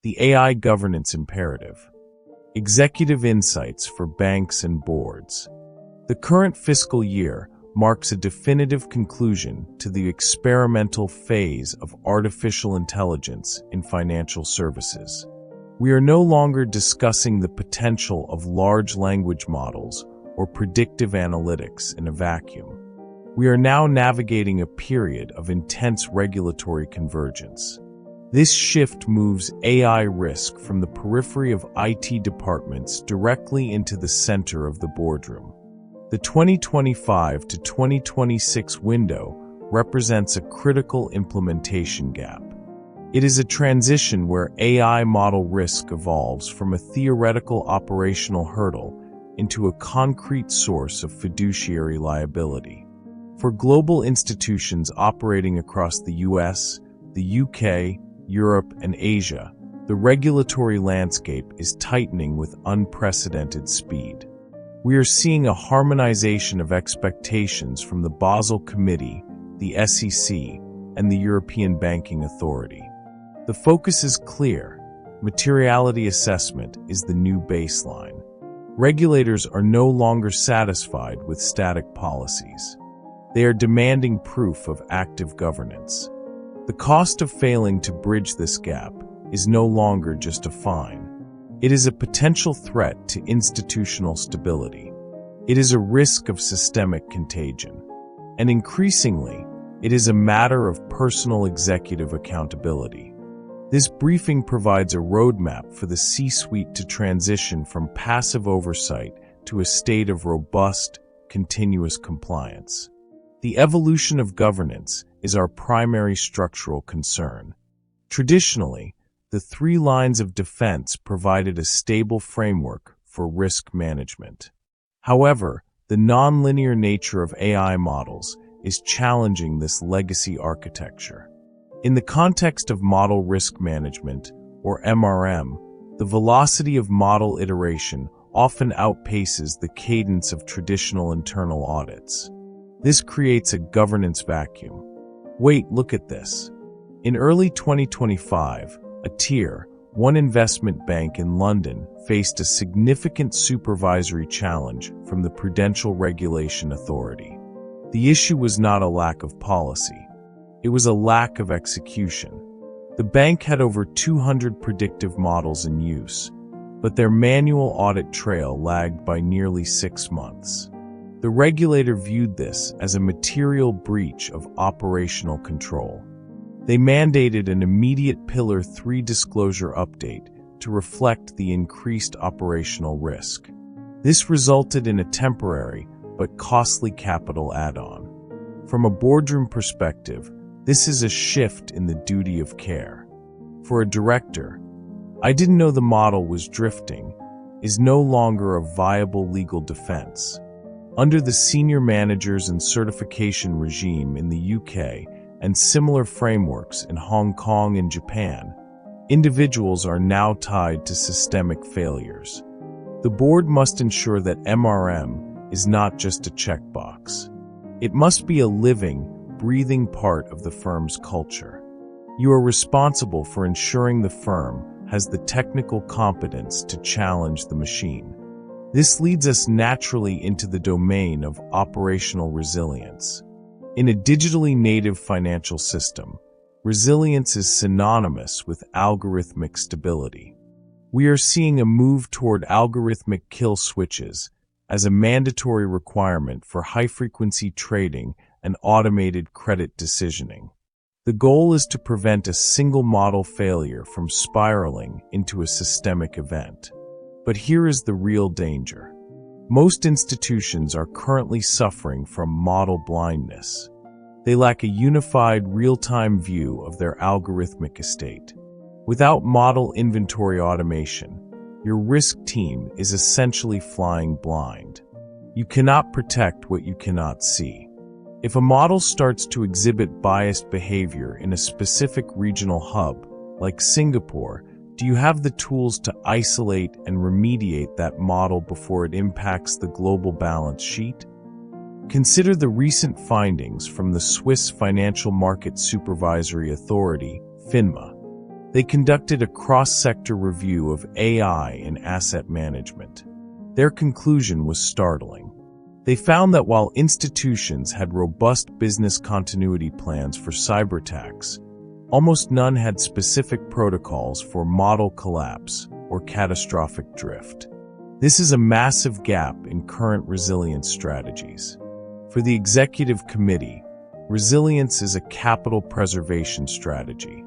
the AI governance imperative. Executive insights for banks and boards. The current fiscal year marks a definitive conclusion to the experimental phase of artificial intelligence in financial services. We are no longer discussing the potential of large language models or predictive analytics in a vacuum. We are now navigating a period of intense regulatory convergence. This shift moves AI risk from the periphery of IT departments directly into the center of the boardroom. The 2025 to 2026 window represents a critical implementation gap. It is a transition where AI model risk evolves from a theoretical operational hurdle into a concrete source of fiduciary liability. For global institutions operating across the US, the UK, Europe, and Asia, the regulatory landscape is tightening with unprecedented speed. We are seeing a harmonization of expectations from the Basel Committee, the SEC, and the European Banking Authority. The focus is clear. Materiality assessment is the new baseline. Regulators are no longer satisfied with static policies. They are demanding proof of active governance. The cost of failing to bridge this gap is no longer just a fine. It is a potential threat to institutional stability. It is a risk of systemic contagion. And increasingly, it is a matter of personal executive accountability. This briefing provides a roadmap for the C-suite to transition from passive oversight to a state of robust, continuous compliance. The evolution of governance is our primary structural concern. Traditionally, the three lines of defense provided a stable framework for risk management. However, the nonlinear nature of AI models is challenging this legacy architecture. In the context of model risk management, or MRM, the velocity of model iteration often outpaces the cadence of traditional internal audits. This creates a governance vacuum. Wait, look at this. In early 2025, a Tier 1 investment bank in London faced a significant supervisory challenge from the Prudential Regulation Authority. The issue was not a lack of policy. It was a lack of execution. The bank had over 200 predictive models in use, but their manual audit trail lagged by nearly 6 months. The regulator viewed this as a material breach of operational control. They mandated an immediate Pillar 3 disclosure update to reflect the increased operational risk. This resulted in a temporary but costly capital add-on. From a boardroom perspective, this is a shift in the duty of care. For a director, "I didn't know the model was drifting," is no longer a viable legal defense. Under the senior managers and certification regime in the UK and similar frameworks in Hong Kong and Japan, individuals are now tied to systemic failures. The board must ensure that MRM is not just a checkbox. It must be a living, breathing part of the firm's culture. You are responsible for ensuring the firm has the technical competence to challenge the machine. This leads us naturally into the domain of operational resilience. In a digitally native financial system, resilience is synonymous with algorithmic stability. We are seeing a move toward algorithmic kill switches as a mandatory requirement for high-frequency trading and automated credit decisioning. The goal is to prevent a single model failure from spiraling into a systemic event. But here is the real danger. Most institutions are currently suffering from model blindness. They lack a unified real-time view of their algorithmic estate. Without model inventory automation, your risk team is essentially flying blind. You cannot protect what you cannot see. If a model starts to exhibit biased behavior in a specific regional hub, like Singapore, do you have the tools to isolate and remediate that model before it impacts the global balance sheet? Consider the recent findings from the Swiss Financial Market Supervisory Authority, FINMA. They conducted a cross-sector review of AI in asset management. Their conclusion was startling. They found that while institutions had robust business continuity plans for cyberattacks, almost none had specific protocols for model collapse or catastrophic drift. This is a massive gap in current resilience strategies. For the executive committee, resilience is a capital preservation strategy.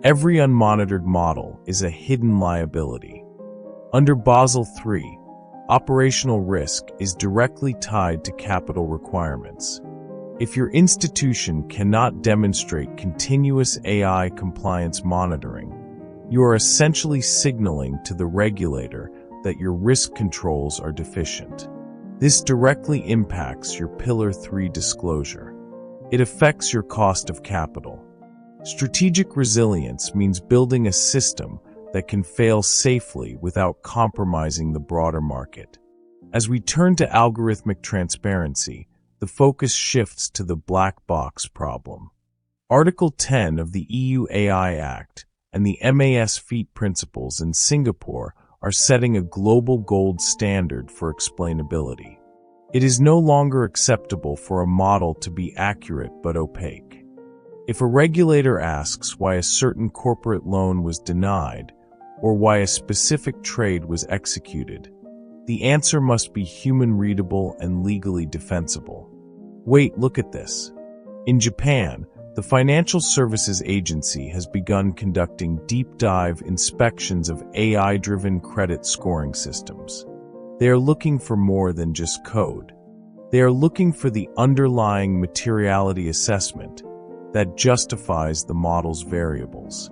Every unmonitored model is a hidden liability. Under Basel III, operational risk is directly tied to capital requirements. If your institution cannot demonstrate continuous AI compliance monitoring, you are essentially signaling to the regulator that your risk controls are deficient. This directly impacts your Pillar 3 disclosure. It affects your cost of capital. Strategic resilience means building a system that can fail safely without compromising the broader market. As we turn to algorithmic transparency, the focus shifts to the black box problem. Article 10 of the EU AI Act and the MAS FEAT principles in Singapore are setting a global gold standard for explainability. It is no longer acceptable for a model to be accurate but opaque. If a regulator asks why a certain corporate loan was denied or why a specific trade was executed, the answer must be human-readable and legally defensible. Wait, look at this. In Japan, the Financial Services Agency has begun conducting deep-dive inspections of AI-driven credit scoring systems. They are looking for more than just code. They are looking for the underlying materiality assessment that justifies the model's variables.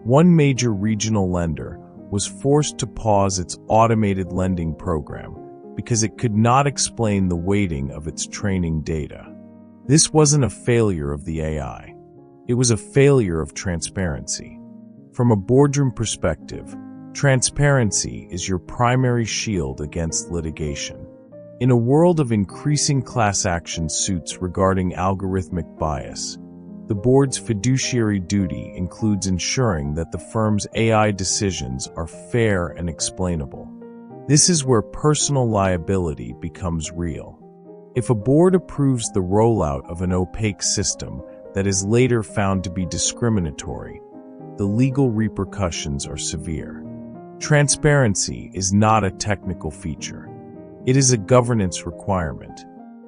One major regional lender was forced to pause its automated lending program because it could not explain the weighting of its training data. This wasn't a failure of the AI. It was a failure of transparency. From a boardroom perspective, transparency is your primary shield against litigation. In a world of increasing class action suits regarding algorithmic bias, the board's fiduciary duty includes ensuring that the firm's AI decisions are fair and explainable. This is where personal liability becomes real. If a board approves the rollout of an opaque system that is later found to be discriminatory, the legal repercussions are severe. Transparency is not a technical feature. It is a governance requirement.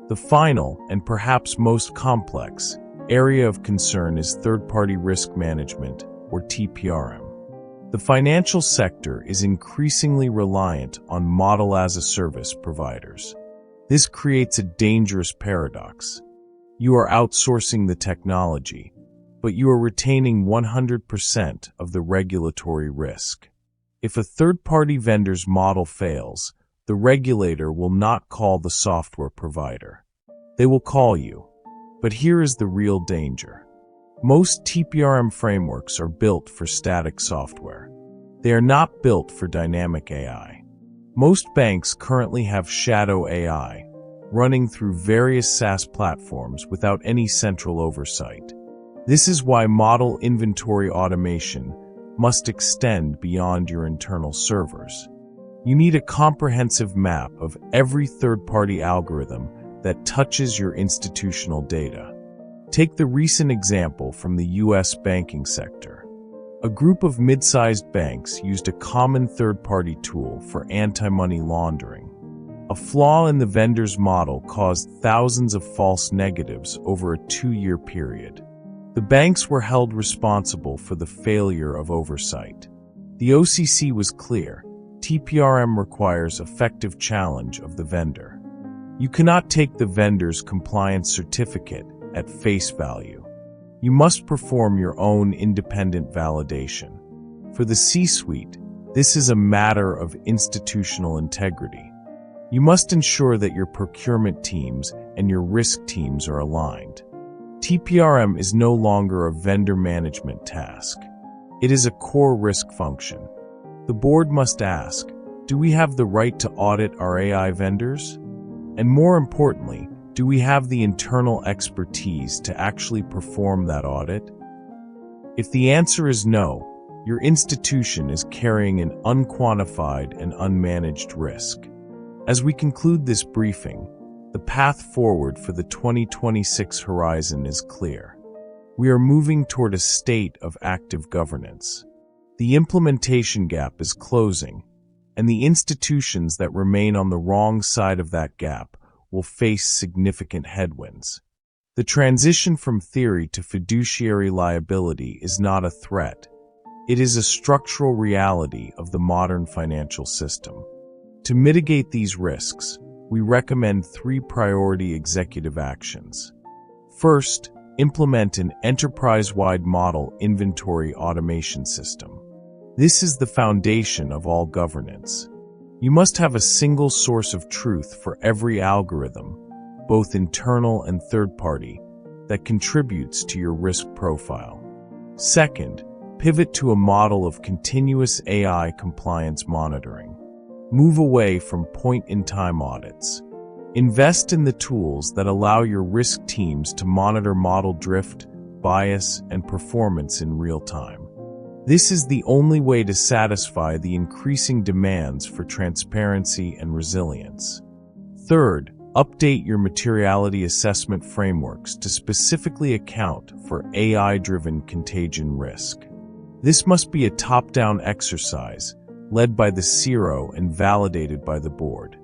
The final, and perhaps most complex, area of concern is third-party risk management, or TPRM. The financial sector is increasingly reliant on model-as-a-service providers. This creates a dangerous paradox. You are outsourcing the technology, but you are retaining 100% of the regulatory risk. If a third-party vendor's model fails, the regulator will not call the software provider. They will call you. But here is the real danger. Most TPRM frameworks are built for static software. They are not built for dynamic AI. Most banks currently have shadow AI, running through various SaaS platforms without any central oversight. This is why model inventory automation must extend beyond your internal servers. You need a comprehensive map of every third-party algorithm that touches your institutional data. Take the recent example from the U.S. banking sector. A group of mid-sized banks used a common third-party tool for anti-money laundering. A flaw in the vendor's model caused thousands of false negatives over a 2-year period. The banks were held responsible for the failure of oversight. The OCC was clear. TPRM requires effective challenge of the vendor. You cannot take the vendor's compliance certificate at face value. You must perform your own independent validation. For the C-suite, this is a matter of institutional integrity. You must ensure that your procurement teams and your risk teams are aligned. TPRM is no longer a vendor management task. It is a core risk function. The board must ask, do we have the right to audit our AI vendors? And more importantly, do we have the internal expertise to actually perform that audit? If the answer is no, your institution is carrying an unquantified and unmanaged risk. As we conclude this briefing, the path forward for the 2026 horizon is clear. We are moving toward a state of active governance. The implementation gap is closing, and the institutions that remain on the wrong side of that gap will face significant headwinds. The transition from theory to fiduciary liability is not a threat. It is a structural reality of the modern financial system. To mitigate these risks, we recommend 3 priority executive actions. First, implement an enterprise-wide model inventory automation system. This is the foundation of all governance. You must have a single source of truth for every algorithm, both internal and third-party, that contributes to your risk profile. Second, pivot to a model of continuous AI compliance monitoring. Move away from point-in-time audits. Invest in the tools that allow your risk teams to monitor model drift, bias, and performance in real time. This is the only way to satisfy the increasing demands for transparency and resilience. Third, update your materiality assessment frameworks to specifically account for AI-driven contagion risk. This must be a top-down exercise, led by the CIRO and validated by the board.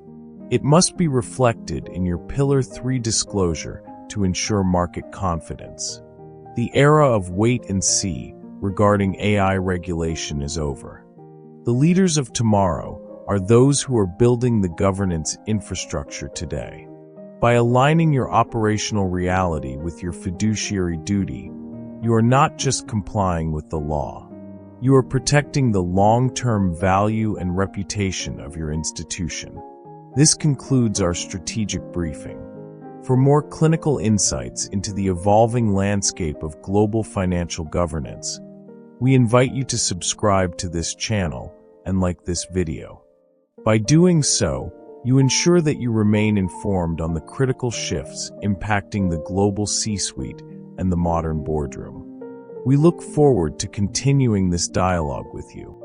It must be reflected in your Pillar 3 disclosure to ensure market confidence. The era of wait and see regarding AI regulation is over. The leaders of tomorrow are those who are building the governance infrastructure today. By aligning your operational reality with your fiduciary duty, you are not just complying with the law. You are protecting the long-term value and reputation of your institution. This concludes our strategic briefing. For more clinical insights into the evolving landscape of global financial governance, we invite you to subscribe to this channel and like this video. By doing so, you ensure that you remain informed on the critical shifts impacting the global C-suite and the modern boardroom. We look forward to continuing this dialogue with you.